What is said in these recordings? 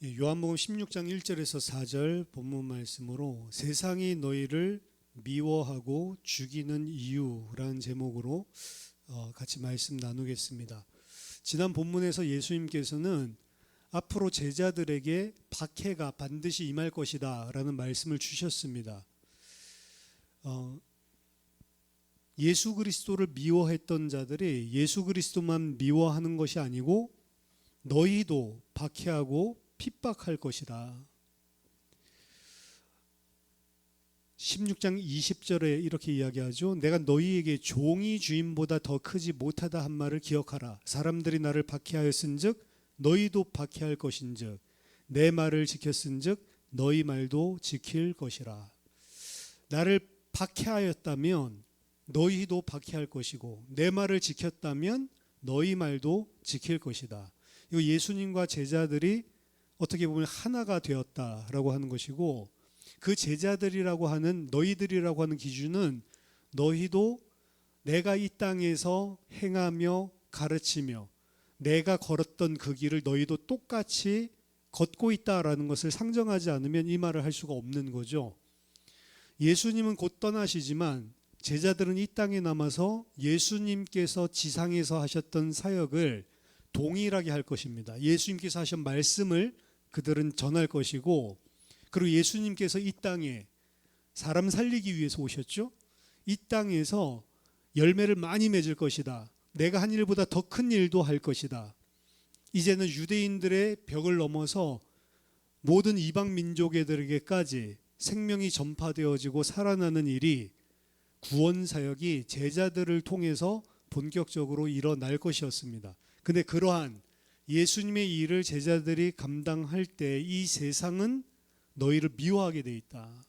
요한복음 16장 1절에서 4절 본문 말씀으로 세상이 너희를 미워하고 죽이는 이유라는 제목으로 같이 말씀 나누겠습니다. 지난 본문에서 예수님께서는 앞으로 제자들에게 박해가 반드시 임할 것이다 라는 말씀을 주셨습니다. 예수 그리스도를 미워했던 자들이 예수 그리스도만 미워하는 것이 아니고 너희도 박해하고 핍박할 것이다. 16장 20절에 이렇게 이야기하죠. 내가 너희에게 종이 주인보다 더 크지 못하다 한 말을 기억하라. 사람들이 나를 박해하였은즉 너희도 박해할 것인즉 내 말을 지켰은즉 너희 말도 지킬 것이라. 나를 박해하였다면 너희도 박해할 것이고 내 말을 지켰다면 너희 말도 지킬 것이다. 이거 예수님과 제자들이 어떻게 보면 하나가 되었다라고 하는 것이고, 그 제자들이라고 하는 너희들이라고 하는 기준은 너희도 내가 이 땅에서 행하며 가르치며 내가 걸었던 그 길을 너희도 똑같이 걷고 있다라는 것을 상정하지 않으면 이 말을 할 수가 없는 거죠. 예수님은 곧 떠나시지만 제자들은 이 땅에 남아서 예수님께서 지상에서 하셨던 사역을 동일하게 할 것입니다. 예수님께서 하신 말씀을 그들은 전할 것이고, 그리고 예수님께서 이 땅에 사람 살리기 위해서 오셨죠. 이 땅에서 열매를 많이 맺을 것이다. 내가 한 일보다 더 큰 일도 할 것이다. 이제는 유대인들의 벽을 넘어서 모든 이방 민족애들에게까지 생명이 전파되어지고 살아나는 일이, 구원 사역이 제자들을 통해서 본격적으로 일어날 것이었습니다. 근데 그러한 예수님의 일을 제자들이 감당할 때 이 세상은 너희를 미워하게 돼 있다.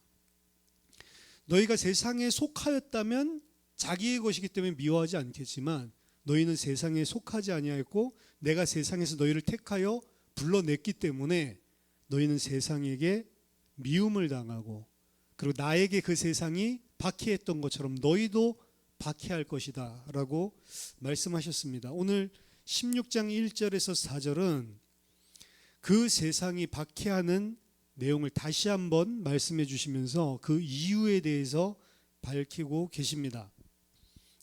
너희가 세상에 속하였다면 자기의 것이기 때문에 미워하지 않겠지만 너희는 세상에 속하지 아니하였고 내가 세상에서 너희를 택하여 불러냈기 때문에 너희는 세상에게 미움을 당하고, 그리고 나에게 그 세상이 박해했던 것처럼 너희도 박해할 것이다 라고 말씀하셨습니다. 오늘 16장 1절에서 4절은 그 세상이 박해하는 내용을 다시 한번 말씀해 주시면서 그 이유에 대해서 밝히고 계십니다.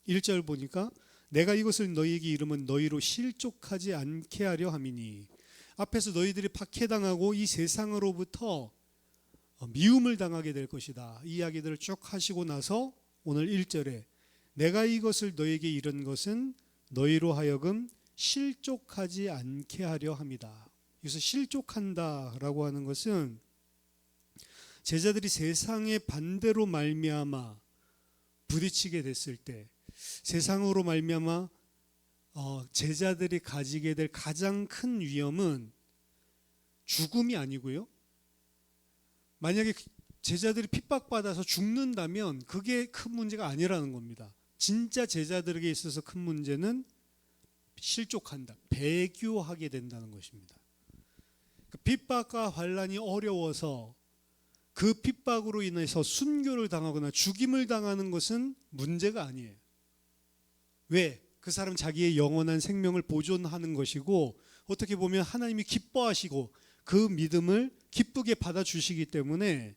1절 보니까 내가 이것을 너희에게 이름은 너희로 실족하지 않게 하려 함이니, 앞에서 너희들이 박해당하고 이 세상으로부터 미움을 당하게 될 것이다. 이 이야기들을 쭉 하시고 나서 오늘 1절에 내가 이것을 너희에게 이른 것은 너희로 하여금 실족하지 않게 하려 함이다. 여기서 실족한다라고 하는 것은 제자들이 세상의 반대로 말미암아 부딪히게 됐을 때, 세상으로 말미암아 제자들이 가지게 될 가장 큰 위험은 죽음이 아니고요. 만약에 제자들이 핍박받아서 죽는다면 그게 큰 문제가 아니라는 겁니다. 진짜 제자들에게 있어서 큰 문제는 실족한다, 배교하게 된다는 것입니다. 핍박과 환난이 어려워서 그 핍박으로 인해서 순교를 당하거나 죽임을 당하는 것은 문제가 아니에요. 왜? 그 사람 자기의 영원한 생명을 보존하는 것이고, 어떻게 보면 하나님이 기뻐하시고 그 믿음을 기쁘게 받아주시기 때문에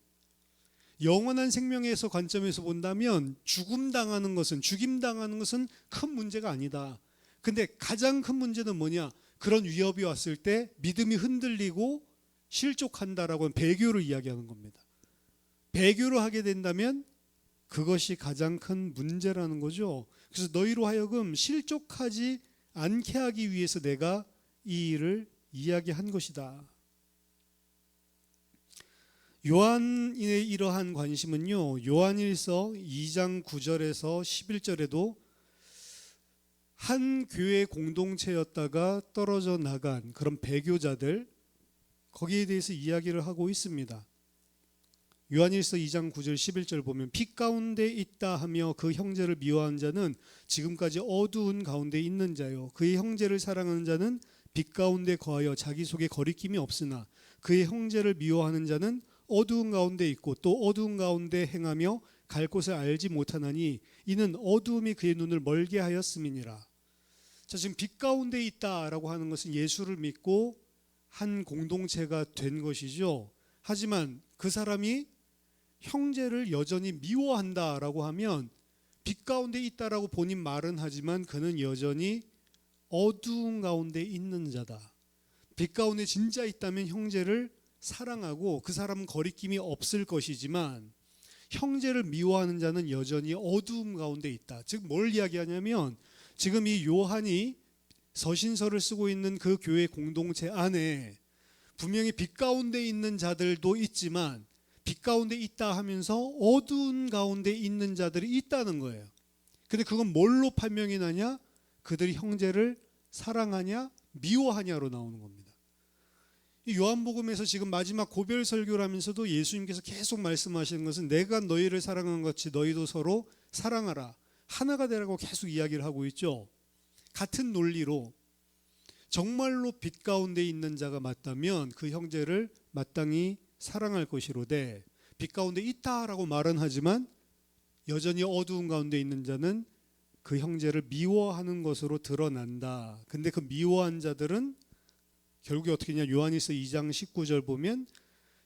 영원한 생명에서 관점에서 본다면 죽임 당하는 것은 큰 문제가 아니다. 근데 가장 큰 문제는 뭐냐? 그런 위협이 왔을 때 믿음이 흔들리고 실족한다라고 하는 배교를 이야기하는 겁니다. 배교를 하게 된다면 그것이 가장 큰 문제라는 거죠. 그래서 너희로 하여금 실족하지 않게 하기 위해서 내가 이 일을 이야기한 것이다. 요한의 이러한 관심은요, 요한일서 2장 9절에서 11절에도 한 교회 공동체였다가 떨어져 나간 그런 배교자들, 거기에 대해서 이야기를 하고 있습니다. 요한일서 2장 9절 11절 보면 빛 가운데 있다 하며 그 형제를 미워한 자는 지금까지 어두운 가운데 있는 자요, 그의 형제를 사랑하는 자는 빛 가운데 거하여 자기 속에 거리낌이 없으나 그의 형제를 미워하는 자는 어두운 가운데 있고 또 어두운 가운데 행하며 갈 곳을 알지 못하나니 이는 어두움이 그의 눈을 멀게 하였음이니라. 자, 지금 빛 가운데 있다라고 하는 것은 예수를 믿고 한 공동체가 된 것이죠. 하지만 그 사람이 형제를 여전히 미워한다라고 하면 빛 가운데 있다라고 본인 말은 하지만 그는 여전히 어두운 가운데 있는 자다. 빛 가운데 진짜 있다면 형제를 사랑하고 그 사람은 거리낌이 없을 것이지만 형제를 미워하는 자는 여전히 어두움 가운데 있다. 즉 뭘 이야기하냐면 지금 이 요한이 서신서를 쓰고 있는 그 교회 공동체 안에 분명히 빛 가운데 있는 자들도 있지만 빛 가운데 있다 하면서 어두운 가운데 있는 자들이 있다는 거예요. 근데 그건 뭘로 판명이 나냐? 그들이 형제를 사랑하냐 미워하냐로 나오는 겁니다. 이 요한복음에서 지금 마지막 고별 설교를 하면서도 예수님께서 계속 말씀하시는 것은 내가 너희를 사랑한 것 같이 너희도 서로 사랑하라. 하나가 되라고 계속 이야기를 하고 있죠. 같은 논리로 정말로 빛 가운데 있는 자가 맞다면 그 형제를 마땅히 사랑할 것이로되 빛 가운데 있다라고 말은 하지만 여전히 어두운 가운데 있는 자는 그 형제를 미워하는 것으로 드러난다. 근데 그 미워한 자들은 결국에 어떻게 되냐? 요한일서 2장 19절 보면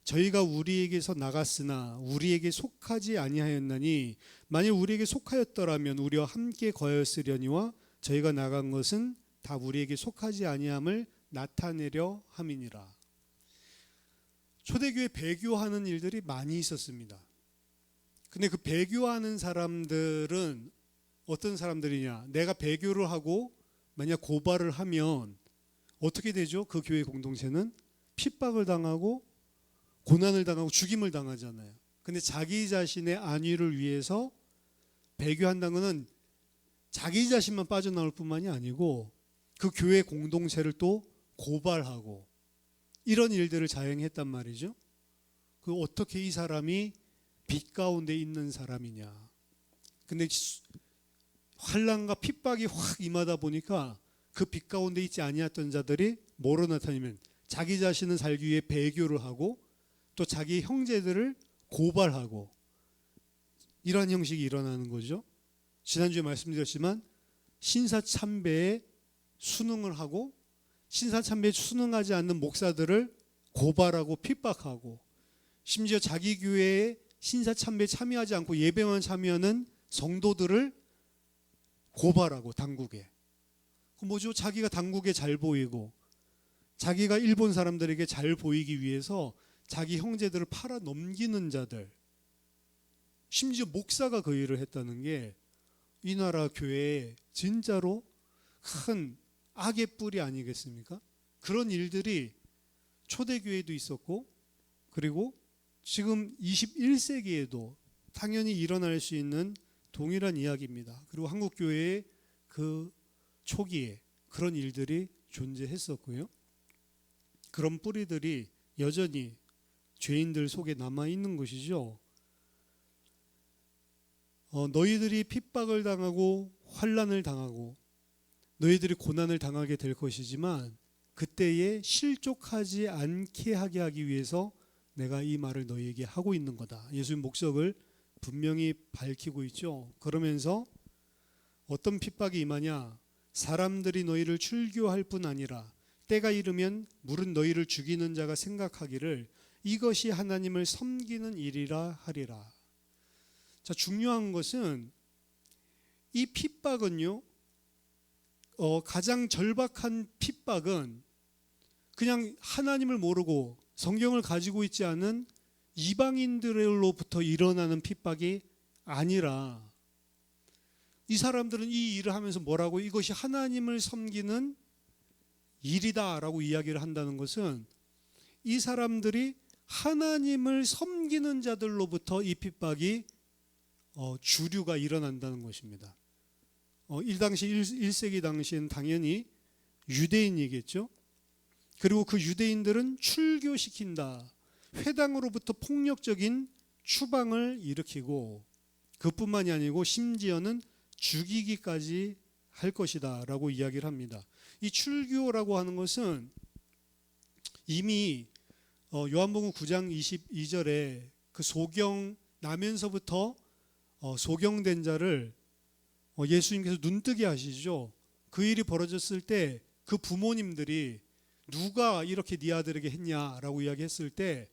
저희가 우리에게서 나갔으나 우리에게 속하지 아니하였나니 만일 우리에게 속하였더라면 우리와 함께 거하였으려니와 저희가 나간 것은 다 우리에게 속하지 아니함을 나타내려 함이니라. 초대교회 배교하는 일들이 많이 있었습니다. 근데 그 배교하는 사람들은 어떤 사람들이냐? 내가 배교를 하고 만약 고발을 하면 어떻게 되죠? 그 교회 공동체는 핍박을 당하고 고난을 당하고 죽임을 당하잖아요. 근데 자기 자신의 안위를 위해서 배교한다는 것은 자기 자신만 빠져나올 뿐만이 아니고 그 교회 공동체를 또 고발하고 이런 일들을 자행했단 말이죠. 그 어떻게 이 사람이 빛 가운데 있는 사람이냐. 근데 환난과 핍박이 확 임하다 보니까 그 빛 가운데 있지 아니었던 자들이 뭐로 나타나면 자기 자신은 살기 위해 배교를 하고 또 자기 형제들을 고발하고 이러한 형식이 일어나는 거죠. 지난주에 말씀드렸지만 신사참배에 순응을 하고 신사참배에 순응하지 않는 목사들을 고발하고 핍박하고 심지어 자기 교회에 신사참배에 참여하지 않고 예배만 참여하는 성도들을 고발하고 당국에. 그 뭐죠? 자기가 당국에 잘 보이고 자기가 일본 사람들에게 잘 보이기 위해서 자기 형제들을 팔아 넘기는 자들, 심지어 목사가 그 일을 했다는 게 이 나라 교회에 진짜로 큰 악의 뿌리 아니겠습니까? 그런 일들이 초대교회도 있었고 그리고 지금 21세기에도 당연히 일어날 수 있는 동일한 이야기입니다. 그리고 한국교회의 그 초기에 그런 일들이 존재했었고요. 그런 뿌리들이 여전히 죄인들 속에 남아있는 것이죠. 너희들이 핍박을 당하고 환난을 당하고 너희들이 고난을 당하게 될 것이지만 그때에 실족하지 않게 하기 위해서 내가 이 말을 너희에게 하고 있는 거다. 예수님 목적을 분명히 밝히고 있죠. 그러면서 어떤 핍박이 임하냐? 사람들이 너희를 출교할 뿐 아니라 때가 이르면 물은 너희를 죽이는 자가 생각하기를 이것이 하나님을 섬기는 일이라 하리라. 자, 중요한 것은 이 핍박은요, 가장 절박한 핍박은 그냥 하나님을 모르고 성경을 가지고 있지 않은 이방인들로부터 일어나는 핍박이 아니라 이 사람들은 이 일을 하면서 뭐라고 이것이 하나님을 섬기는 일이다라고 이야기를 한다는 것은 이 사람들이 하나님을 섬기는 자들로부터 이 핍박이 주류가 일어난다는 것입니다. 1세기 당시엔 당연히 유대인이겠죠. 그리고 그 유대인들은 출교시킨다. 회당으로부터 폭력적인 추방을 일으키고 그뿐만이 아니고 심지어는 죽이기까지 할 것이다 라고 이야기를 합니다. 이 출교라고 하는 것은 이미 요한복음 9장 22절에 그 소경 나면서부터 소경된 자를 예수님께서 눈뜨게 하시죠. 그 일이 벌어졌을 때 그 부모님들이 누가 이렇게 네 아들에게 했냐라고 이야기했을 때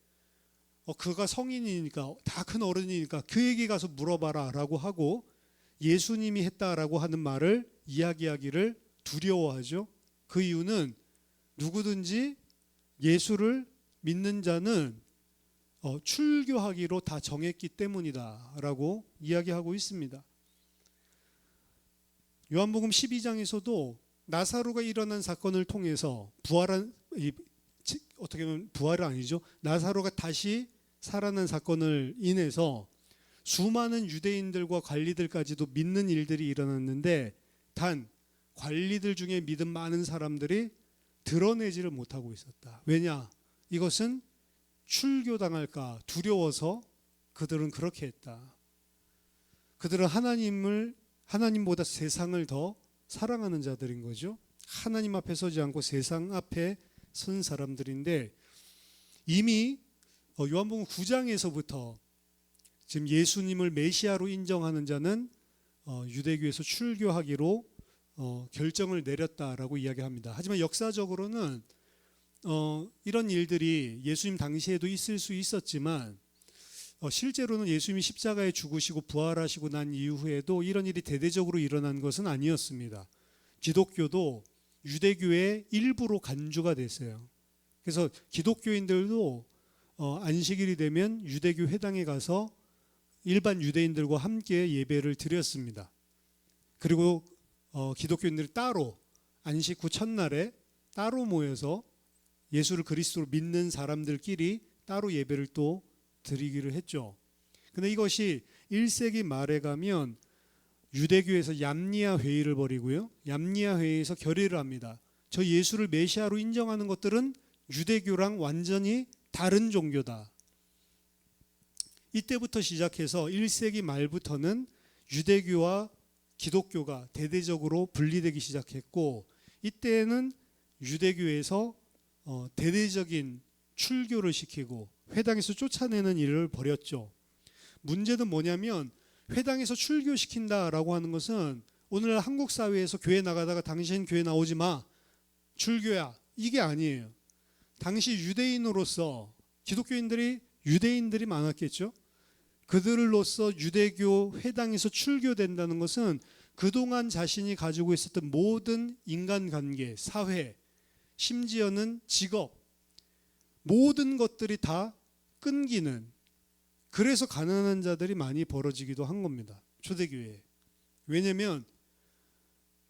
그가 성인이니까 다 큰 어른이니까 그에게 가서 물어봐라라고 하고 예수님이 했다라고 하는 말을 이야기하기를 두려워하죠. 그 이유는 누구든지 예수를 믿는 자는 출교하기로 다 정했기 때문이다라고 이야기하고 있습니다. 요한복음 12장에서도 나사로가 일어난 사건을 통해서 어떻게 보면 부활은 아니죠. 나사로가 다시 살아난 사건을 인해서 수많은 유대인들과 관리들까지도 믿는 일들이 일어났는데 단 관리들 중에 믿음 많은 사람들이 드러내지를 못하고 있었다. 왜냐? 이것은 출교당할까 두려워서 그들은 그렇게 했다. 그들은 하나님보다 세상을 더 사랑하는 자들인 거죠. 하나님 앞에 서지 않고 세상 앞에 선 사람들인데 이미 요한복음 9장에서부터 지금 예수님을 메시아로 인정하는 자는 유대교에서 출교하기로 결정을 내렸다라고 이야기합니다. 하지만 역사적으로는 이런 일들이 예수님 당시에도 있을 수 있었지만 실제로는 예수님이 십자가에 죽으시고 부활하시고 난 이후에도 이런 일이 대대적으로 일어난 것은 아니었습니다. 기독교도 유대교의 일부로 간주가 됐어요. 그래서 기독교인들도 안식일이 되면 유대교 회당에 가서 일반 유대인들과 함께 예배를 드렸습니다. 그리고 기독교인들이 따로 안식 후 첫날에 따로 모여서 예수를 그리스도로 믿는 사람들끼리 따로 예배를 또 드리기를 했죠. 근데 이것이 1세기 말에 가면 유대교에서 얌니아 회의를 벌이고요. 얌니아 회의에서 결의를 합니다. 저 예수를 메시아로 인정하는 것들은 유대교랑 완전히 다른 종교다. 이때부터 시작해서 1세기 말부터는 유대교와 기독교가 대대적으로 분리되기 시작했고 이때는 유대교에서 대대적인 출교를 시키고 회당에서 쫓아내는 일을 벌였죠. 문제는 뭐냐면 회당에서 출교시킨다라고 하는 것은 오늘날 한국 사회에서 교회 나가다가 당신 교회 나오지 마, 출교야, 이게 아니에요. 당시 유대인으로서 기독교인들이 유대인들이 많았겠죠. 그들로서 유대교 회당에서 출교된다는 것은 그동안 자신이 가지고 있었던 모든 인간관계, 사회, 심지어는 직업, 모든 것들이 다 끊기는, 그래서 가난한 자들이 많이 벌어지기도 한 겁니다. 초대교회에. 왜냐하면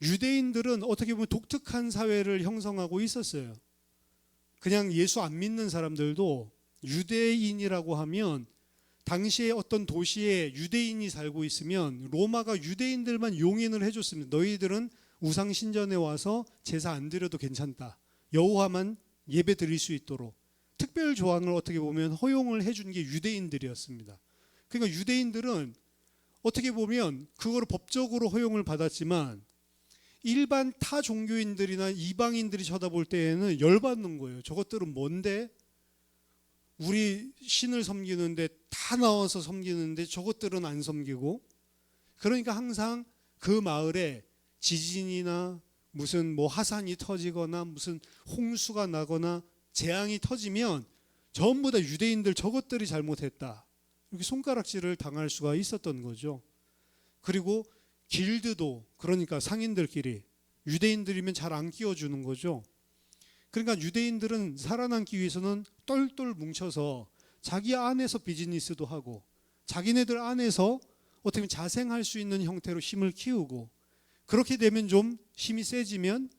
유대인들은 어떻게 보면 독특한 사회를 형성하고 있었어요. 그냥 예수 안 믿는 사람들도 유대인이라고 하면 당시에 어떤 도시에 유대인이 살고 있으면 로마가 유대인들만 용인을 해줬습니다. 너희들은 우상 신전에 와서 제사 안 드려도 괜찮다. 여호와만 예배 드릴 수 있도록 특별 조항을 어떻게 보면 허용을 해준 게 유대인들이었습니다. 그러니까 유대인들은 어떻게 보면 그거를 법적으로 허용을 받았지만 일반 타 종교인들이나 이방인들이 쳐다볼 때에는 열받는 거예요. 저것들은 뭔데? 우리 신을 섬기는데 다 나와서 섬기는데 저것들은 안 섬기고, 그러니까 항상 그 마을에 지진이나 무슨 뭐 화산이 터지거나 무슨 홍수가 나거나 재앙이 터지면 전부 다 유대인들 저것들이 잘못했다, 이렇게 손가락질을 당할 수가 있었던 거죠. 그리고 길드도, 그러니까 상인들끼리 유대인들이면 잘 안 끼워주는 거죠. 그러니까 유대인들은 살아남기 위해서는 똘똘 뭉쳐서 자기 안에서 비즈니스도 하고 자기네들 안에서 어떻게 보면 자생할 수 있는 형태로 힘을 키우고, 그렇게 되면 좀 힘이 세지면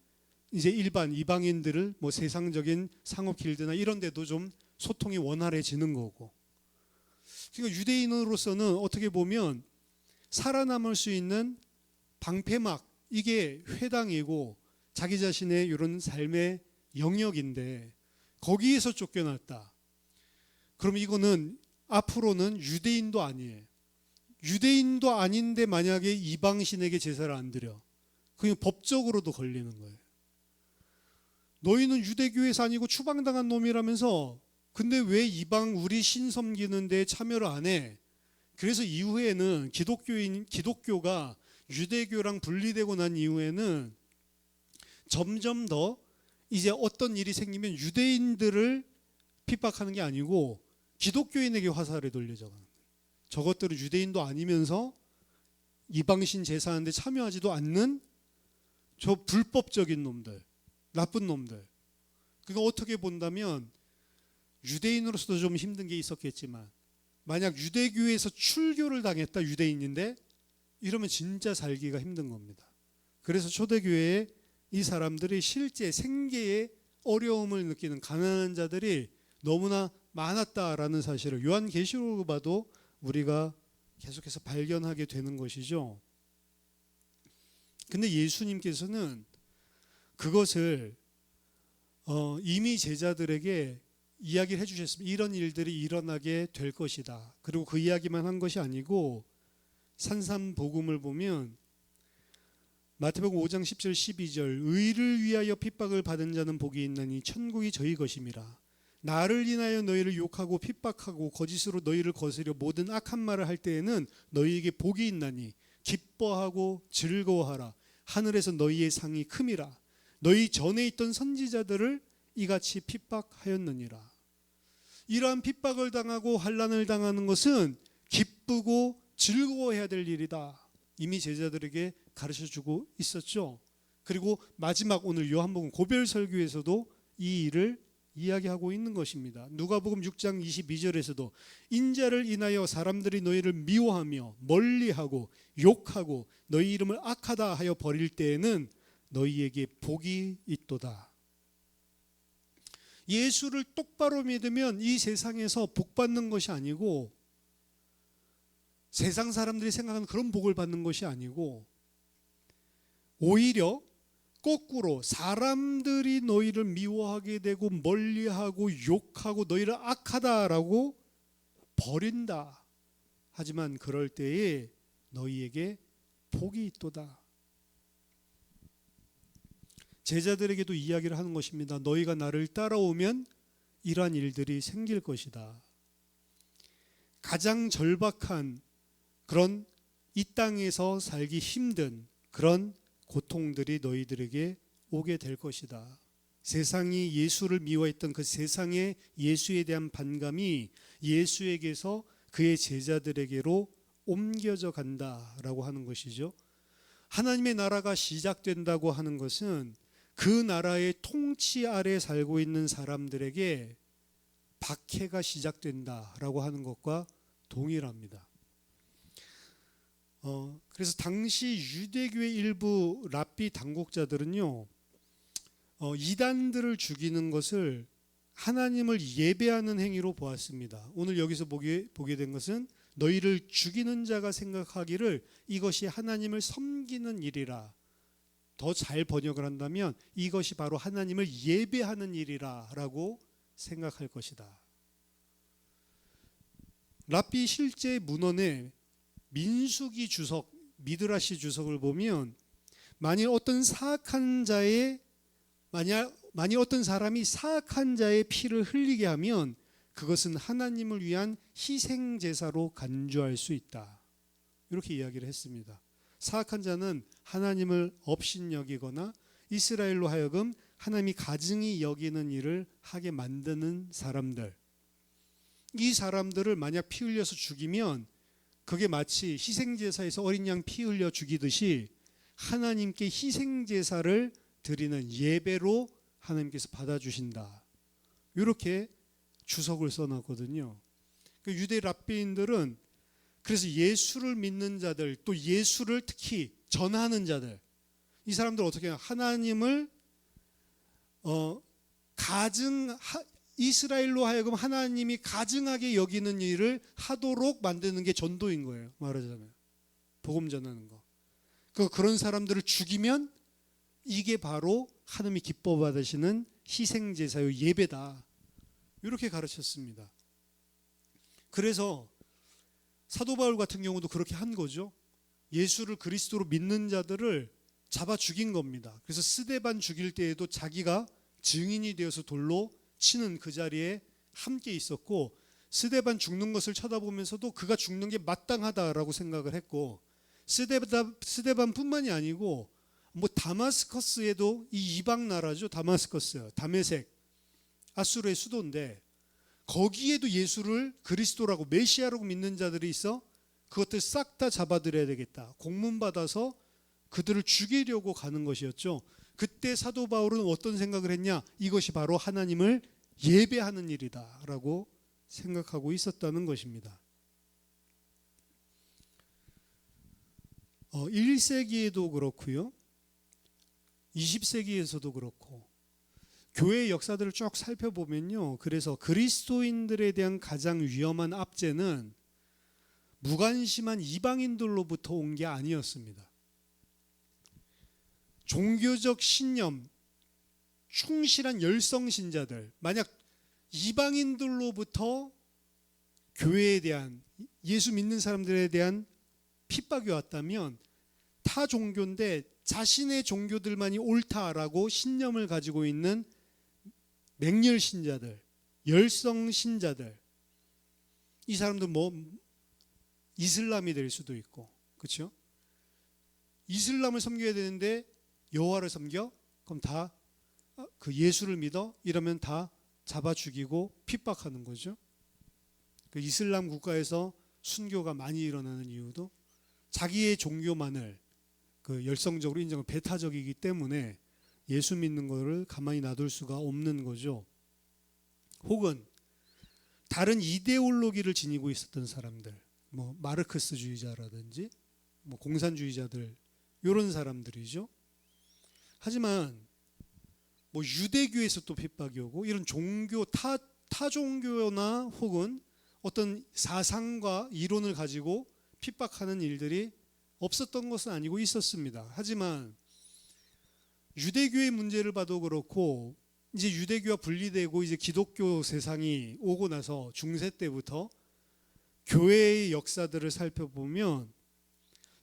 이제 일반 이방인들을 뭐 세상적인 상업 길드나 이런 데도 좀 소통이 원활해지는 거고. 그러니까 유대인으로서는 어떻게 보면 살아남을 수 있는 방패막, 이게 회당이고 자기 자신의 이런 삶의 영역인데 거기에서 쫓겨났다. 그럼 이거는 앞으로는 유대인도 아니에요. 유대인도 아닌데 만약에 이방신에게 제사를 안 드려, 그냥 법적으로도 걸리는 거예요. 너희는 유대교에서 아니고 추방당한 놈이라면서 근데 왜 이방 우리 신 섬기는 데 참여를 안 해? 그래서 이후에는 기독교가 유대교랑 분리되고 난 이후에는 점점 더 이제 어떤 일이 생기면 유대인들을 핍박하는 게 아니고 기독교인에게 화살을 돌려져가는 거예요. 저것들은 유대인도 아니면서 이방신 제사하는데 참여하지도 않는 저 불법적인 놈들, 나쁜 놈들. 그거 어떻게 본다면 유대인으로서도 좀 힘든 게 있었겠지만 만약 유대교에서 출교를 당했다, 유대인인데, 이러면 진짜 살기가 힘든 겁니다. 그래서 초대교회에 이 사람들이 실제 생계에 어려움을 느끼는 가난한 자들이 너무나 많았다라는 사실을 요한계시록을 봐도 우리가 계속해서 발견하게 되는 것이죠. 근데 예수님께서는 그것을 이미 제자들에게 이야기를 해주셨습니다. 이런 일들이 일어나게 될 것이다. 그리고 그 이야기만 한 것이 아니고 산삼복음을 보면 마태복음 5장 10절 12절 의를 위하여 핍박을 받은 자는 복이 있나니 천국이 저희 것임이라. 나를 인하여 너희를 욕하고 핍박하고 거짓으로 너희를 거스려 모든 악한 말을 할 때에는 너희에게 복이 있나니 기뻐하고 즐거워하라. 하늘에서 너희의 상이 큼이라. 너희 전에 있던 선지자들을 이같이 핍박하였느니라. 이러한 핍박을 당하고 환난을 당하는 것은 기쁘고 즐거워해야 될 일이다. 이미 제자들에게 가르쳐주고 있었죠. 그리고 마지막 오늘 요한복음 고별 설교에서도 이 일을 이야기하고 있는 것입니다. 누가복음 6장 22절에서도 인자를 인하여 사람들이 너희를 미워하며 멀리하고 욕하고 너희 이름을 악하다 하여 버릴 때에는 너희에게 복이 있도다. 예수를 똑바로 믿으면 이 세상에서 복 받는 것이 아니고, 세상 사람들이 생각하는 그런 복을 받는 것이 아니고, 오히려 거꾸로 사람들이 너희를 미워하게 되고 멀리하고 욕하고 너희를 악하다라고 버린다. 하지만 그럴 때에 너희에게 복이 있도다. 제자들에게도 이야기를 하는 것입니다. 너희가 나를 따라오면 이러한 일들이 생길 것이다. 가장 절박한 그런 이 땅에서 살기 힘든 그런 고통들이 너희들에게 오게 될 것이다. 세상이 예수를 미워했던 그 세상의 예수에 대한 반감이 예수에게서 그의 제자들에게로 옮겨져 간다라고 하는 것이죠. 하나님의 나라가 시작된다고 하는 것은 그 나라의 통치 아래 살고 있는 사람들에게 박해가 시작된다라고 하는 것과 동일합니다. 그래서 당시 유대교의 일부 랍비 당국자들은요, 이단들을 죽이는 것을 하나님을 예배하는 행위로 보았습니다. 오늘 여기서 보게 된 것은 너희를 죽이는 자가 생각하기를 이것이 하나님을 섬기는 일이라. 더 잘 번역을 한다면 이것이 바로 하나님을 예배하는 일이라 라고 생각할 것이다. 랍비 실제 문헌에 민수기 주석, 미드라시 주석을 보면 만일 어떤 사람이 사악한 자의 피를 흘리게 하면 그것은 하나님을 위한 희생 제사로 간주할 수 있다. 이렇게 이야기를 했습니다. 사악한 자는 하나님을 업신여기거나 이스라엘로 하여금 하나님이 가증히 여기는 일을 하게 만드는 사람들, 이 사람들을 만약 피 흘려서 죽이면 그게 마치 희생제사에서 어린 양 피 흘려 죽이듯이 하나님께 희생제사를 드리는 예배로 하나님께서 받아주신다. 이렇게 주석을 써놨거든요. 유대 랍비인들은 그래서 예수를 믿는 자들, 또 예수를 특히 전하는 자들, 이 사람들 어떻게 해요? 하나님을 이스라엘로 하여금 하나님이 가증하게 여기는 일을 하도록 만드는 게 전도인 거예요. 말하자면 복음 전하는 거. 그런 사람들을 죽이면 이게 바로 하나님이 기뻐 받으시는 희생 제사요 예배다. 이렇게 가르쳤습니다. 그래서 사도 바울 같은 경우도 그렇게 한 거죠. 예수를 그리스도로 믿는 자들을 잡아 죽인 겁니다. 그래서 스데반 죽일 때에도 자기가 증인이 되어서 돌로 치는 그 자리에 함께 있었고, 스데반 죽는 것을 쳐다보면서도 그가 죽는 게 마땅하다라고 생각을 했고, 스데반뿐만이 아니고 뭐 다마스커스에도 이 이방 나라죠. 다마스커스, 다메섹, 아수르의 수도인데 거기에도 예수를 그리스도라고 메시아라고 믿는 자들이 있어 그것들 싹 다 잡아들여야 되겠다. 공문 받아서 그들을 죽이려고 가는 것이었죠. 그때 사도 바울은 어떤 생각을 했냐? 이것이 바로 하나님을 예배하는 일이다라고 생각하고 있었다는 것입니다. 1세기에도 그렇고요. 20세기에서도 그렇고 교회의 역사들을 쭉 살펴보면요. 그래서 그리스도인들에 대한 가장 위험한 압제는 무관심한 이방인들로부터 온 게 아니었습니다. 종교적 신념, 충실한 열성신자들, 만약 이방인들로부터 교회에 대한, 예수 믿는 사람들에 대한 핍박이 왔다면 타 종교인데 자신의 종교들만이 옳다라고 신념을 가지고 있는 맹렬신자들, 열성신자들, 이 사람들 뭐 이슬람이 될 수도 있고, 그렇죠? 이슬람을 섬겨야 되는데 여호와를 섬겨? 그럼 다 그 예수를 믿어? 이러면 다 잡아 죽이고 핍박하는 거죠. 그 이슬람 국가에서 순교가 많이 일어나는 이유도 자기의 종교만을 그 열성적으로 인정한 배타적이기 때문에 예수 믿는 것을 가만히 놔둘 수가 없는 거죠. 혹은 다른 이데올로기를 지니고 있었던 사람들, 뭐 마르크스주의자라든지 뭐 공산주의자들, 이런 사람들이죠. 하지만 뭐 유대교에서 또 핍박이 오고 이런 종교 타 종교나 혹은 어떤 사상과 이론을 가지고 핍박하는 일들이 없었던 것은 아니고 있었습니다. 하지만 유대교의 문제를 봐도 그렇고 이제 유대교가 분리되고 이제 기독교 세상이 오고 나서 중세 때부터 교회의 역사들을 살펴보면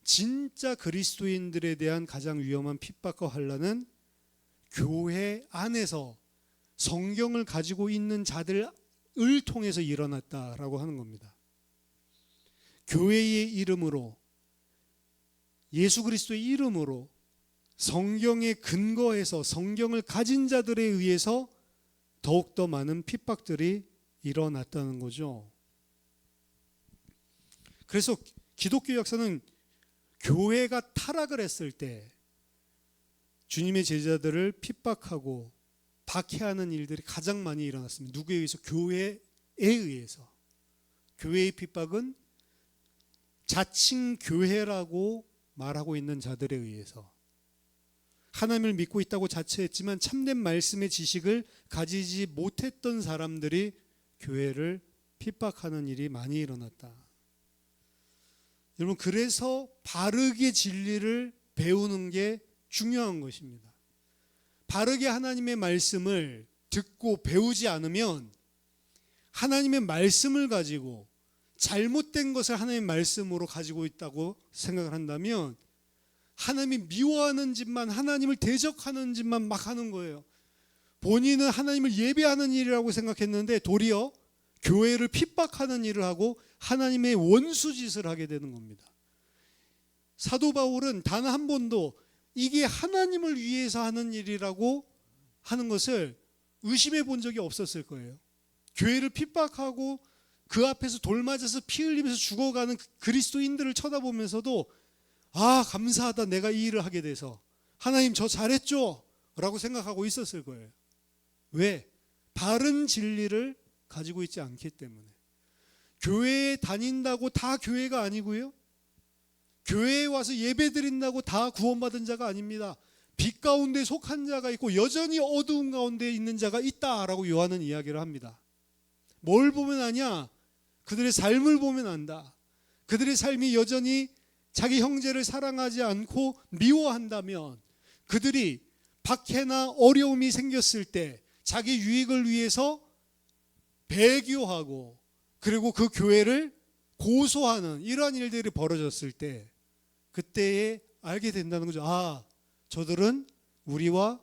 진짜 그리스도인들에 대한 가장 위험한 핍박과 환난은 교회 안에서 성경을 가지고 있는 자들을 통해서 일어났다라고 하는 겁니다. 교회의 이름으로, 예수 그리스도의 이름으로 성경에 근거해서 성경을 가진 자들에 의해서 더욱더 많은 핍박들이 일어났다는 거죠. 그래서 기독교 역사는 교회가 타락을 했을 때 주님의 제자들을 핍박하고 박해하는 일들이 가장 많이 일어났습니다. 누구에 의해서? 교회에 의해서. 교회의 핍박은 자칭 교회라고 말하고 있는 자들에 의해서, 하나님을 믿고 있다고 자처했지만 참된 말씀의 지식을 가지지 못했던 사람들이 교회를 핍박하는 일이 많이 일어났다. 여러분, 그래서 바르게 진리를 배우는 게 중요한 것입니다. 바르게 하나님의 말씀을 듣고 배우지 않으면 하나님의 말씀을 가지고 잘못된 것을 하나님의 말씀으로 가지고 있다고 생각을 한다면 하나님이 미워하는 짓만, 하나님을 대적하는 짓만 막 하는 거예요. 본인은 하나님을 예배하는 일이라고 생각했는데 도리어 교회를 핍박하는 일을 하고 하나님의 원수짓을 하게 되는 겁니다. 사도 바울은 단 한 번도 이게 하나님을 위해서 하는 일이라고 하는 것을 의심해 본 적이 없었을 거예요. 교회를 핍박하고 그 앞에서 돌 맞아서 피 흘리면서 죽어가는 그리스도인들을 쳐다보면서도 아, 감사하다, 내가 이 일을 하게 돼서. 하나님 저 잘했죠? 라고 생각하고 있었을 거예요. 왜? 바른 진리를 가지고 있지 않기 때문에. 교회에 다닌다고 다 교회가 아니고요, 교회에 와서 예배 드린다고 다 구원받은 자가 아닙니다. 빛 가운데 속한 자가 있고 여전히 어두운 가운데 있는 자가 있다라고 요한은 이야기를 합니다. 뭘 보면 아냐? 그들의 삶을 보면 안다. 그들의 삶이 여전히 자기 형제를 사랑하지 않고 미워한다면, 그들이 박해나 어려움이 생겼을 때 자기 유익을 위해서 배교하고 그리고 그 교회를 고소하는 이러한 일들이 벌어졌을 때 그때에 알게 된다는 거죠. 아, 저들은 우리와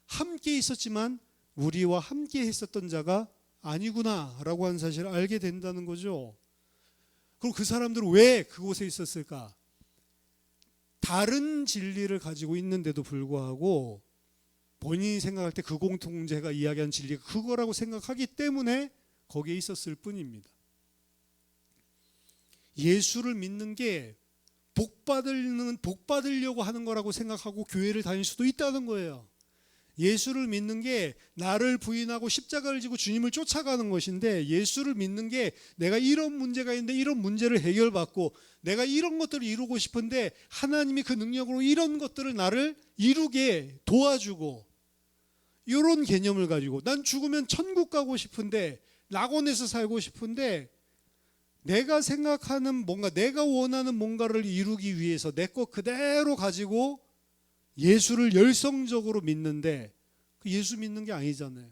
함께 있었지만 우리와 함께 했었던 자가 아니구나 라고 하는 사실을 알게 된다는 거죠. 그럼 그 사람들은 왜 그곳에 있었을까? 다른 진리를 가지고 있는데도 불구하고 본인이 생각할 때 그 공통체가 이야기한 진리가 그거라고 생각하기 때문에 거기에 있었을 뿐입니다. 예수를 믿는 게 복 받으려고 하는 거라고 생각하고 교회를 다닐 수도 있다는 거예요. 예수를 믿는 게 나를 부인하고 십자가를 지고 주님을 쫓아가는 것인데, 예수를 믿는 게 내가 이런 문제가 있는데 이런 문제를 해결받고 내가 이런 것들을 이루고 싶은데 하나님이 그 능력으로 이런 것들을 나를 이루게 도와주고, 이런 개념을 가지고 난 죽으면 천국 가고 싶은데, 낙원에서 살고 싶은데 내가 생각하는 뭔가, 내가 원하는 뭔가를 이루기 위해서 내 것 그대로 가지고 예수를 열성적으로 믿는데, 그 예수 믿는 게 아니잖아요.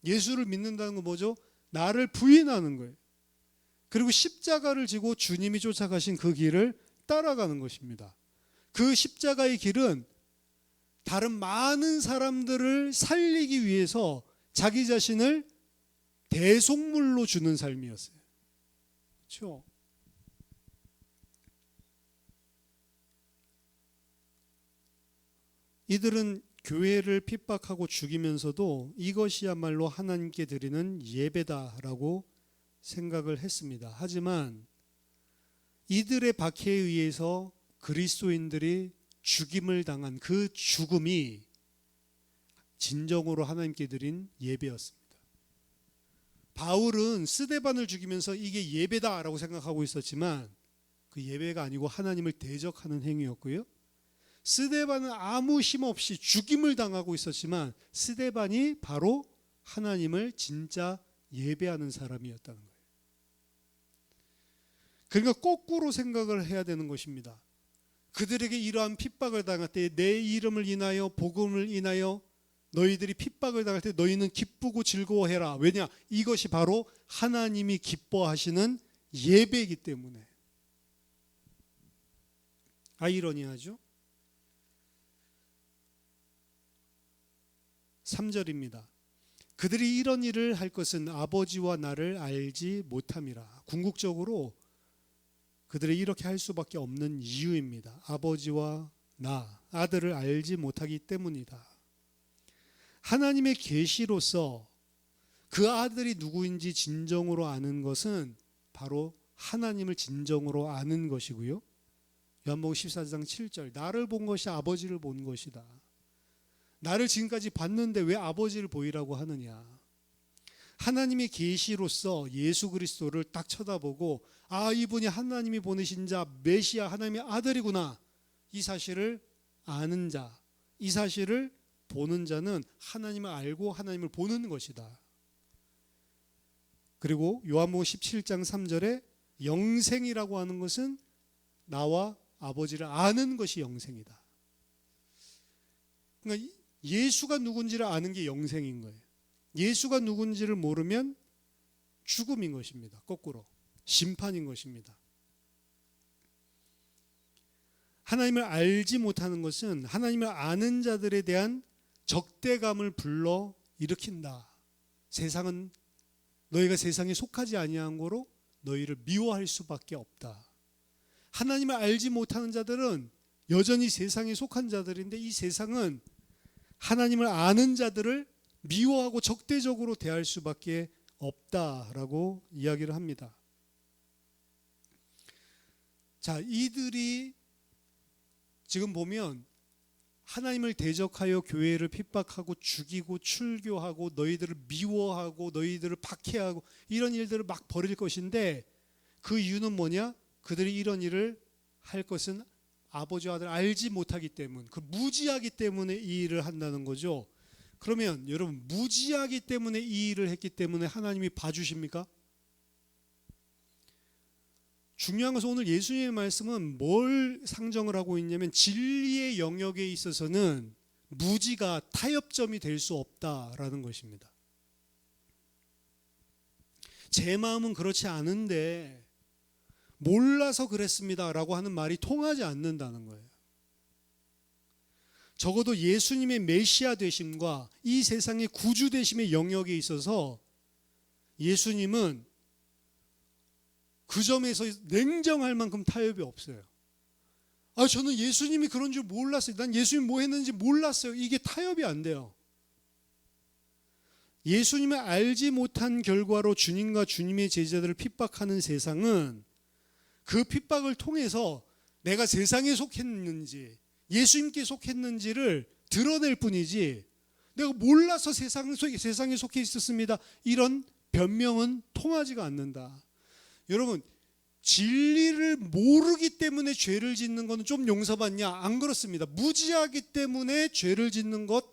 예수를 믿는다는 건 뭐죠? 나를 부인하는 거예요. 그리고 십자가를 지고 주님이 쫓아가신 그 길을 따라가는 것입니다. 그 십자가의 길은 다른 많은 사람들을 살리기 위해서 자기 자신을 대속물로 주는 삶이었어요. 그렇죠? 이들은 교회를 핍박하고 죽이면서도 이것이야말로 하나님께 드리는 예배다라고 생각을 했습니다. 하지만 이들의 박해에 의해서 그리스도인들이 죽임을 당한 그 죽음이 진정으로 하나님께 드린 예배였습니다. 바울은 스데반을 죽이면서 이게 예배다라고 생각하고 있었지만 그 예배가 아니고 하나님을 대적하는 행위였고요. 스데반은 아무 힘 없이 죽임을 당하고 있었지만 스데반이 바로 하나님을 진짜 예배하는 사람이었다는 거예요. 그러니까 거꾸로 생각을 해야 되는 것입니다. 그들에게 이러한 핍박을 당할 때 내 이름을 인하여, 복음을 인하여 너희들이 핍박을 당할 때 너희는 기쁘고 즐거워해라. 왜냐? 이것이 바로 하나님이 기뻐하시는 예배이기 때문에. 아이러니하죠? 3절입니다. 그들이 이런 일을 할 것은 아버지와 나를 알지 못함이라. 궁극적으로 그들이 이렇게 할 수밖에 없는 이유입니다. 아버지와 나, 아들을 알지 못하기 때문이다. 하나님의 계시로서 그 아들이 누구인지 진정으로 아는 것은 바로 하나님을 진정으로 아는 것이고요. 요한복음 14장 7절, 나를 본 것이 아버지를 본 것이다. 나를 지금까지 봤는데 왜 아버지를 보이라고 하느냐. 하나님의 계시로서 예수 그리스도를 딱 쳐다보고, 아, 이분이 하나님이 보내신 자 메시아 하나님의 아들이구나, 이 사실을 아는 자, 이 사실을 보는 자는 하나님을 알고 하나님을 보는 것이다. 그리고 요한복음 17장 3절에 영생이라고 하는 것은 나와 아버지를 아는 것이 영생이다. 그러니까 예수가 누군지를 아는 게 영생인 거예요. 예수가 누군지를 모르면 죽음인 것입니다. 거꾸로 심판인 것입니다. 하나님을 알지 못하는 것은 하나님을 아는 자들에 대한 적대감을 불러 일으킨다. 세상은 너희가 세상에 속하지 아니한 거로 너희를 미워할 수밖에 없다. 하나님을 알지 못하는 자들은 여전히 세상에 속한 자들인데, 이 세상은 하나님을 아는 자들을 미워하고 적대적으로 대할 수밖에 없다라고 이야기를 합니다. 자, 이들이 지금 보면 하나님을 대적하여 교회를 핍박하고 죽이고 출교하고 너희들을 미워하고 너희들을 박해하고 이런 일들을 막 벌일 것인데, 그 이유는 뭐냐? 그들이 이런 일을 할 것은 아버지와 아들을 알지 못하기 때문, 그 무지하기 때문에 이 일을 한다는 거죠. 그러면 여러분, 무지하기 때문에 이 일을 했기 때문에 하나님이 봐주십니까? 중요한 것은 오늘 예수님의 말씀은 뭘 상정을 하고 있냐면, 진리의 영역에 있어서는 무지가 타협점이 될 수 없다라는 것입니다. 제 마음은 그렇지 않은데 몰라서 그랬습니다라고 하는 말이 통하지 않는다는 거예요. 적어도 예수님의 메시아 되심과 이 세상의 구주 되심의 영역에 있어서 예수님은 그 점에서 냉정할 만큼 타협이 없어요. 저는 예수님이 그런 줄 몰랐어요. 난 예수님 뭐 했는지 몰랐어요. 이게 타협이 안 돼요. 예수님을 알지 못한 결과로 주님과 주님의 제자들을 핍박하는 세상은 그 핍박을 통해서 내가 세상에 속했는지 예수님께 속했는지를 드러낼 뿐이지, 내가 몰라서 세상에 속해 있었습니다, 이런 변명은 통하지가 않는다. 여러분, 진리를 모르기 때문에 죄를 짓는 것은 좀 용서받냐? 안 그렇습니다. 무지하기 때문에 죄를 짓는 것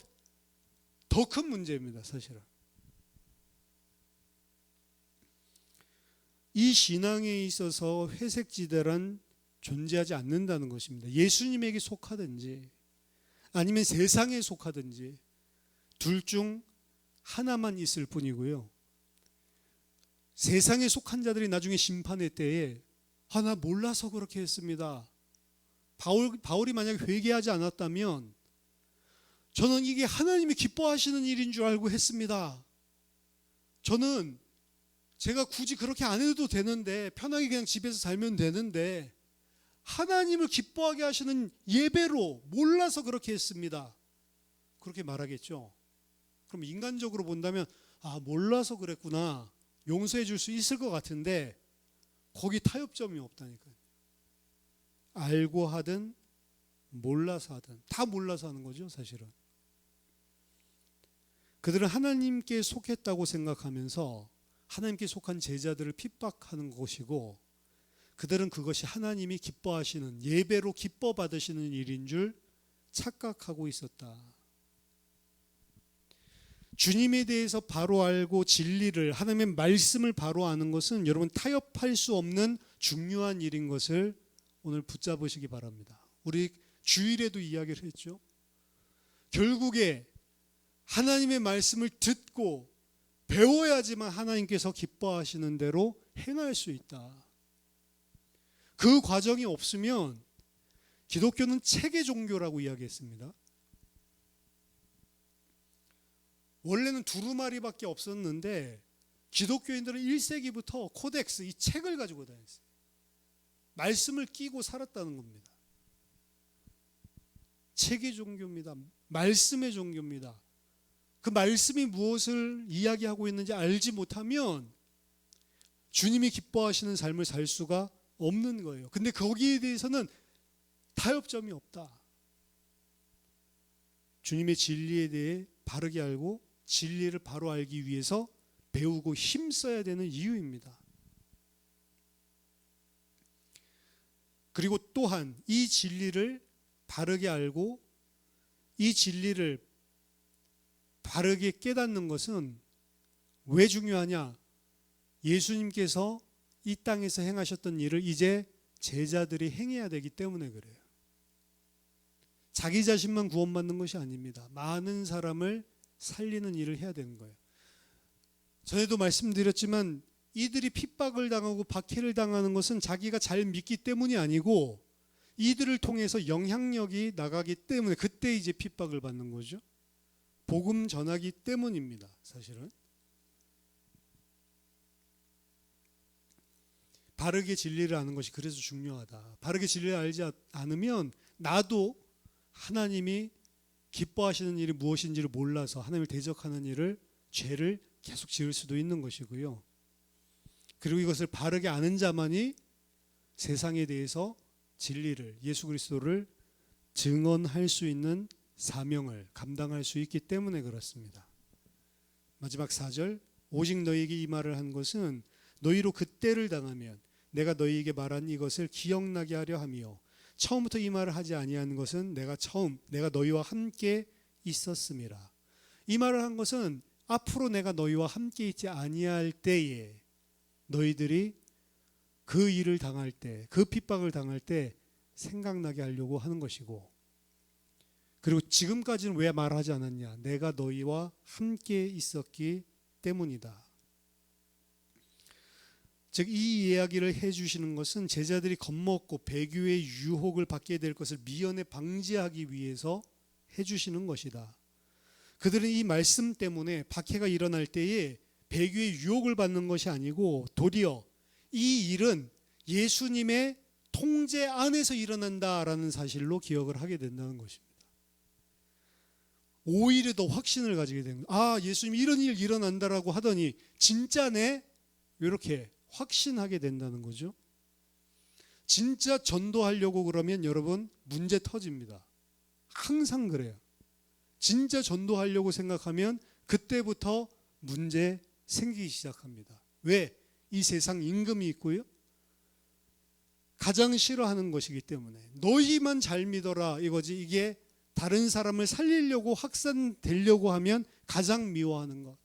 더 큰 문제입니다, 사실은. 이 신앙에 있어서 회색지대란 존재하지 않는다는 것입니다. 예수님에게 속하든지 아니면 세상에 속하든지 둘 중 하나만 있을 뿐이고요. 세상에 속한 자들이 나중에 심판의 때에 나 몰라서 그렇게 했습니다, 바울이 만약에 회개하지 않았다면 저는 이게 하나님이 기뻐하시는 일인 줄 알고 했습니다, 저는 제가 굳이 그렇게 안 해도 되는데 편하게 그냥 집에서 살면 되는데 하나님을 기뻐하게 하시는 예배로 몰라서 그렇게 했습니다, 그렇게 말하겠죠. 그럼 인간적으로 본다면 몰라서 그랬구나, 용서해 줄 수 있을 것 같은데 거기 타협점이 없다니까요. 알고 하든 몰라서 하든 다 몰라서 하는 거죠, 사실은. 그들은 하나님께 속했다고 생각하면서 하나님께 속한 제자들을 핍박하는 것이고, 그들은 그것이 하나님이 기뻐하시는, 예배로 기뻐 받으시는 일인 줄 착각하고 있었다. 주님에 대해서 바로 알고 진리를, 하나님의 말씀을 바로 아는 것은 여러분 타협할 수 없는 중요한 일인 것을 오늘 붙잡으시기 바랍니다. 우리 주일에도 이야기를 했죠. 결국에 하나님의 말씀을 듣고 배워야지만 하나님께서 기뻐하시는 대로 행할 수 있다. 그 과정이 없으면 기독교는 체계 종교라고 이야기했습니다. 원래는 두루마리밖에 없었는데 기독교인들은 1세기부터 코덱스, 이 책을 가지고 다녔어요. 말씀을 끼고 살았다는 겁니다. 체계 종교입니다. 말씀의 종교입니다. 그 말씀이 무엇을 이야기하고 있는지 알지 못하면 주님이 기뻐하시는 삶을 살 수가 없는 거예요. 근데 거기에 대해서는 타협점이 없다. 주님의 진리에 대해 바르게 알고 진리를 바로 알기 위해서 배우고 힘써야 되는 이유입니다. 그리고 또한 이 진리를 바르게 알고 이 진리를 바르게 깨닫는 것은 왜 중요하냐? 예수님께서 이 땅에서 행하셨던 일을 이제 제자들이 행해야 되기 때문에 그래요. 자기 자신만 구원받는 것이 아닙니다. 많은 사람을 살리는 일을 해야 되는 거예요. 전에도 말씀드렸지만 이들이 핍박을 당하고 박해를 당하는 것은 자기가 잘 믿기 때문이 아니고 이들을 통해서 영향력이 나가기 때문에 그때 이제 핍박을 받는 거죠. 복음 전하기 때문입니다, 사실은. 바르게 진리를 아는 것이 그래서 중요하다. 바르게 진리를 알지 않으면 나도 하나님이 기뻐하시는 일이 무엇인지를 몰라서 하나님을 대적하는 일을, 죄를 계속 지을 수도 있는 것이고요. 그리고 이것을 바르게 아는 자만이 세상에 대해서 진리를, 예수 그리스도를 증언할 수 있는 사명을 감당할 수 있기 때문에 그렇습니다. 마지막 4절, 오직 너희에게 이 말을 한 것은 너희로 그때를 당하면 내가 너희에게 말한 이것을 기억나게 하려 함이요 처음부터 이 말을 하지 아니한 것은 내가 너희와 함께 있었음이라. 이 말을 한 것은 앞으로 내가 너희와 함께 있지 아니할 때에 너희들이 그 일을 당할 때, 그 핍박을 당할 때 생각나게 하려고 하는 것이고, 그리고 지금까지는 왜 말하지 않았냐? 내가 너희와 함께 있었기 때문이다. 즉 이 이야기를 해주시는 것은 제자들이 겁먹고 배교의 유혹을 받게 될 것을 미연에 방지하기 위해서 해주시는 것이다. 그들은 이 말씀 때문에 박해가 일어날 때에 배교의 유혹을 받는 것이 아니고 도리어 이 일은 예수님의 통제 안에서 일어난다라는 사실로 기억을 하게 된다는 것입니다. 오히려 더 확신을 가지게 되는 거예요. 아, 예수님이 이런 일 일어난다라고 하더니 진짜네? 이렇게 확신하게 된다는 거죠. 진짜 전도하려고 그러면 여러분 문제 터집니다. 항상 그래요. 진짜 전도하려고 생각하면 그때부터 문제 생기기 시작합니다. 왜? 이 세상 임금이 있고요. 가장 싫어하는 것이기 때문에. 너희만 잘 믿어라 이거지. 이게 다른 사람을 살리려고 확산되려고 하면 가장 미워하는 것.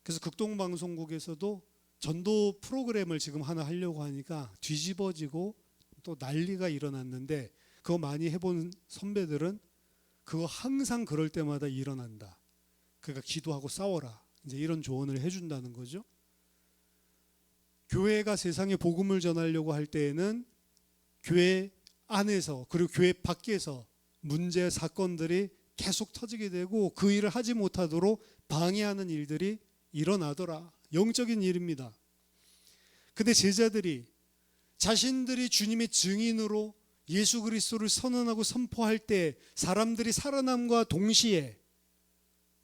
그래서 극동방송국에서도 전도 프로그램을 지금 하나 하려고 하니까 뒤집어지고 또 난리가 일어났는데, 그거 많이 해본 선배들은 그거 항상 그럴 때마다 일어난다. 그러니까 기도하고 싸워라. 이제 이런 조언을 해준다는 거죠. 교회가 세상에 복음을 전하려고 할 때에는 교회 안에서 그리고 교회 밖에서 문제 사건들이 계속 터지게 되고 그 일을 하지 못하도록 방해하는 일들이 일어나더라. 영적인 일입니다. 근데 제자들이 자신들이 주님의 증인으로 예수 그리스도를 선언하고 선포할 때 사람들이 살아남과 동시에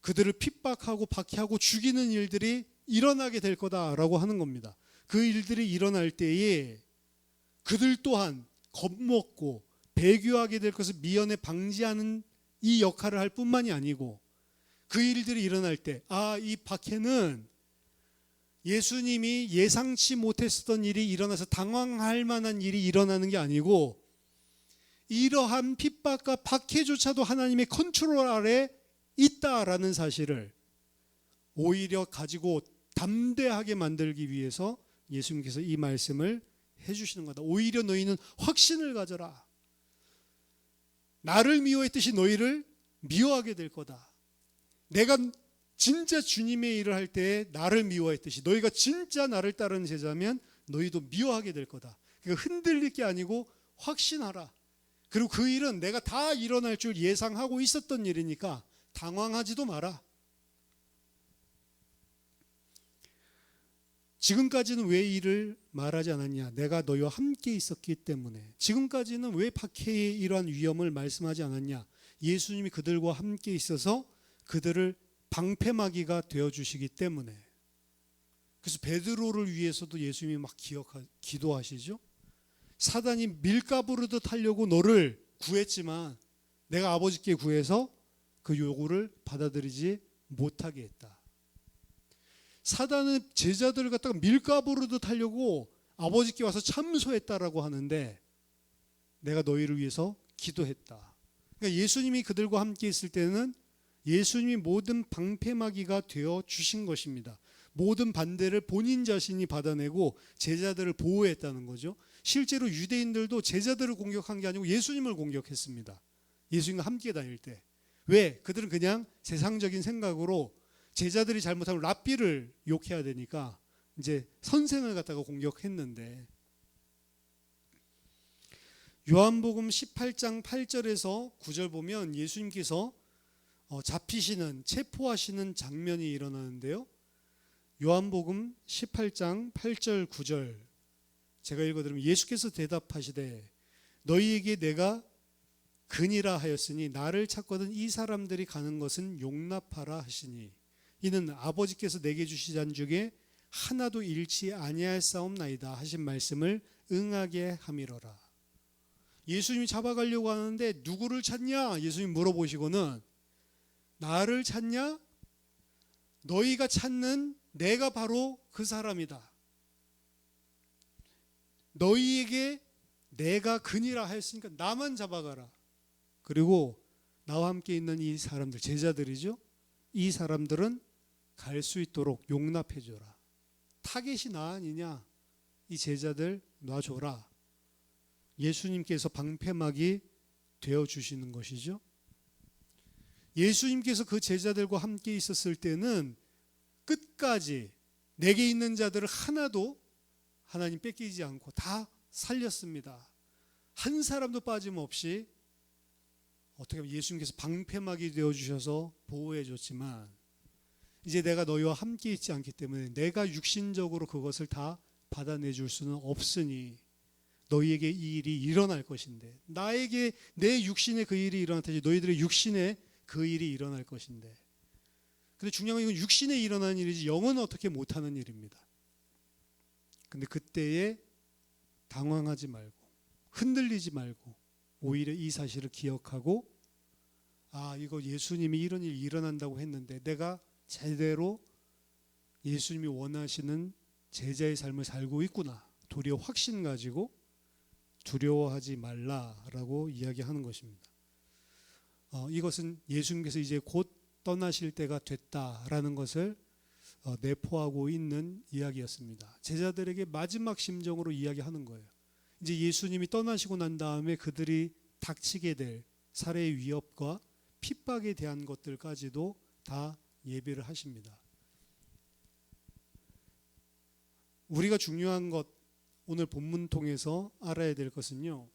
그들을 핍박하고 박해하고 죽이는 일들이 일어나게 될 거다라고 하는 겁니다. 그 일들이 일어날 때에 그들 또한 겁먹고 배교하게 될 것을 미연에 방지하는 이 역할을 할 뿐만이 아니고, 그 일들이 일어날 때 이 박해는 예수님이 예상치 못했었던 일이 일어나서 당황할 만한 일이 일어나는 게 아니고, 이러한 핍박과 박해조차도 하나님의 컨트롤 아래 있다라는 사실을 오히려 가지고 담대하게 만들기 위해서 예수님께서 이 말씀을 해주시는 거다. 오히려 너희는 확신을 가져라. 나를 미워했듯이 너희를 미워하게 될 거다. 내가 진짜 주님의 일을 할 때 나를 미워했듯이 너희가 진짜 나를 따르는 제자면 너희도 미워하게 될 거다. 그러니까 흔들릴 게 아니고 확신하라. 그리고 그 일은 내가 다 일어날 줄 예상하고 있었던 일이니까 당황하지도 마라. 지금까지는 왜 이를 말하지 않았냐? 내가 너희와 함께 있었기 때문에. 지금까지는 왜 박해의 이러한 위험을 말씀하지 않았냐? 예수님이 그들과 함께 있어서 그들을 방패막이가 되어주시기 때문에. 그래서 베드로를 위해서도 예수님이 막 기도하시죠. 사단이 밀가부르듯 하려고 너를 구했지만 내가 아버지께 구해서 그 요구를 받아들이지 못하게 했다. 사단은 제자들을 갖다가 밀가부르듯 하려고 아버지께 와서 참소했다라고 하는데, 내가 너희를 위해서 기도했다. 그러니까 예수님이 그들과 함께 있을 때는 예수님이 모든 방패막이가 되어 주신 것입니다. 모든 반대를 본인 자신이 받아내고 제자들을 보호했다는 거죠. 실제로 유대인들도 제자들을 공격한 게 아니고 예수님을 공격했습니다. 예수님과 함께 다닐 때. 왜? 그들은 그냥 세상적인 생각으로 제자들이 잘못하면 랍비를 욕해야 되니까 이제 선생을 갖다가 공격했는데, 요한복음 18장 8절에서 9절 보면 예수님께서 잡히시는, 체포하시는 장면이 일어나는데요. 요한복음 18장 8절 9절 제가 읽어드리면, 예수께서 대답하시되 너희에게 내가 근이라 하였으니 나를 찾거든 이 사람들이 가는 것은 용납하라 하시니 이는 아버지께서 내게 주신 잔 중에 하나도 잃지 아니하였사옵나이다 하신 말씀을 응하게 함이로라. 예수님이 잡아가려고 하는데 누구를 찾냐? 예수님 물어보시고는 나를 찾냐? 너희가 찾는 내가 바로 그 사람이다. 너희에게 내가 근이라 하였으니까 나만 잡아가라. 그리고 나와 함께 있는 이 사람들, 제자들이죠. 이 사람들은 갈 수 있도록 용납해줘라. 타겟이 나 아니냐? 이 제자들 놔줘라. 예수님께서 방패막이 되어주시는 것이죠. 예수님께서 그 제자들과 함께 있었을 때는 끝까지 내게 있는 자들을 하나도 하나님 뺏기지 않고 다 살렸습니다. 한 사람도 빠짐없이 어떻게 보면 예수님께서 방패막이 되어주셔서 보호해 줬지만, 이제 내가 너희와 함께 있지 않기 때문에 내가 육신적으로 그것을 다 받아내줄 수는 없으니 너희에게 이 일이 일어날 것인데, 나에게 내 육신에 그 일이 일어났듯이 너희들의 육신에 그 일이 일어날 것인데. 근데 중요한 건 이건 육신에 일어나는 일이지 영은 어떻게 못하는 일입니다. 근데 그때에 당황하지 말고 흔들리지 말고 오히려 이 사실을 기억하고, 아, 이거 예수님이 이런 일이 일어난다고 했는데 내가 제대로 예수님이 원하시는 제자의 삶을 살고 있구나, 도리어 확신 가지고 두려워하지 말라라고 이야기하는 것입니다. 이것은 예수님께서 이제 곧 떠나실 때가 됐다라는 것을 내포하고 있는 이야기였습니다. 제자들에게 마지막 심정으로 이야기하는 거예요. 이제 예수님이 떠나시고 난 다음에 그들이 닥치게 될 살해의 위협과 핍박에 대한 것들까지도 다 예비를 하십니다. 우리가 중요한 것, 오늘 본문 통해서 알아야 될 것은요,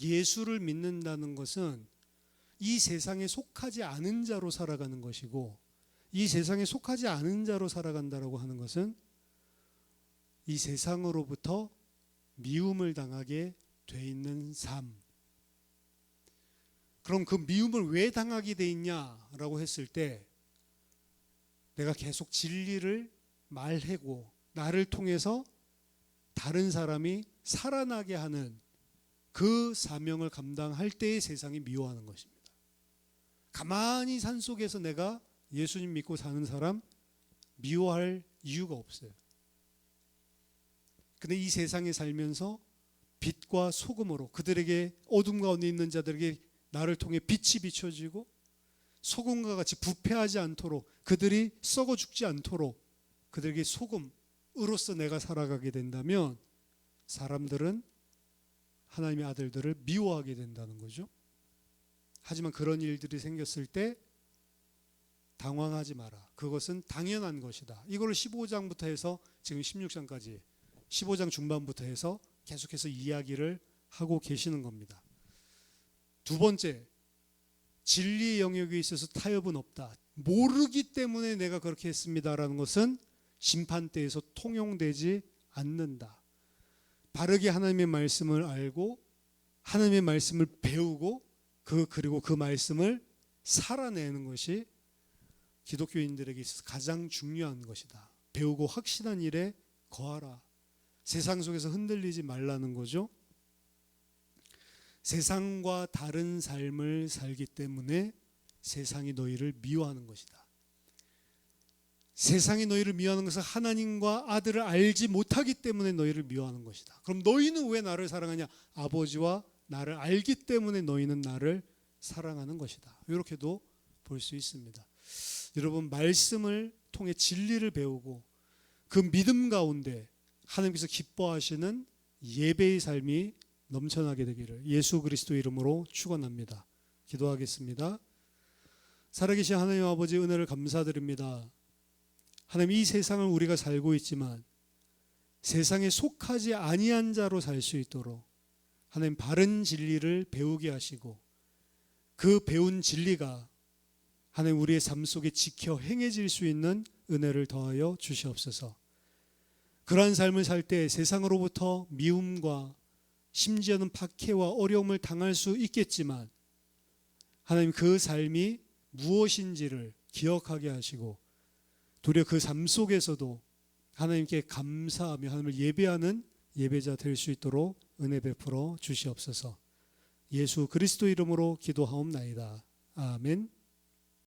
예수를 믿는다는 것은 이 세상에 속하지 않은 자로 살아가는 것이고, 이 세상에 속하지 않은 자로 살아간다라고 하는 것은 이 세상으로부터 미움을 당하게 돼 있는 삶. 그럼 그 미움을 왜 당하게 돼 있냐라고 했을 때, 내가 계속 진리를 말하고 나를 통해서 다른 사람이 살아나게 하는 그 사명을 감당할 때의 세상이 미워하는 것입니다. 가만히 산속에서 내가 예수님 믿고 사는 사람 미워할 이유가 없어요. 근데 이 세상에 살면서 빛과 소금으로 그들에게, 어둠 가운데 있는 자들에게 나를 통해 빛이 비춰지고 소금과 같이 부패하지 않도록, 그들이 썩어 죽지 않도록 그들에게 소금으로서 내가 살아가게 된다면 사람들은 하나님의 아들들을 미워하게 된다는 거죠. 하지만 그런 일들이 생겼을 때 당황하지 마라. 그것은 당연한 것이다. 이걸 15장부터 해서 지금 16장까지 15장 중반부터 해서 계속해서 이야기를 하고 계시는 겁니다. 두 번째, 진리의 영역에 있어서 타협은 없다. 모르기 때문에 내가 그렇게 했습니다라는 것은 심판대에서 통용되지 않는다. 바르게 하나님의 말씀을 알고 하나님의 말씀을 배우고 그리고 그 말씀을 살아내는 것이 기독교인들에게 있어서 가장 중요한 것이다. 배우고 확신한 일에 거하라. 세상 속에서 흔들리지 말라는 거죠. 세상과 다른 삶을 살기 때문에 세상이 너희를 미워하는 것이다. 세상이 너희를 미워하는 것은 하나님과 아들을 알지 못하기 때문에 너희를 미워하는 것이다. 그럼 너희는 왜 나를 사랑하냐? 아버지와 나를 알기 때문에 너희는 나를 사랑하는 것이다. 이렇게도 볼 수 있습니다. 여러분, 말씀을 통해 진리를 배우고 그 믿음 가운데 하나님께서 기뻐하시는 예배의 삶이 넘쳐나게 되기를 예수 그리스도 이름으로 축원합니다. 기도하겠습니다. 살아계신 하나님 아버지, 은혜를 감사드립니다. 하나님, 이 세상을 우리가 살고 있지만 세상에 속하지 아니한 자로 살 수 있도록 하나님 바른 진리를 배우게 하시고 그 배운 진리가 하나님 우리의 삶 속에 지켜 행해질 수 있는 은혜를 더하여 주시옵소서. 그러한 삶을 살 때 세상으로부터 미움과 심지어는 박해와 어려움을 당할 수 있겠지만 하나님 그 삶이 무엇인지를 기억하게 하시고 도리어 그 삶 속에서도 하나님께 감사하며 하나님을 예배하는 예배자 될 수 있도록 은혜 베풀어 주시옵소서. 예수 그리스도 이름으로 기도하옵나이다. 아멘.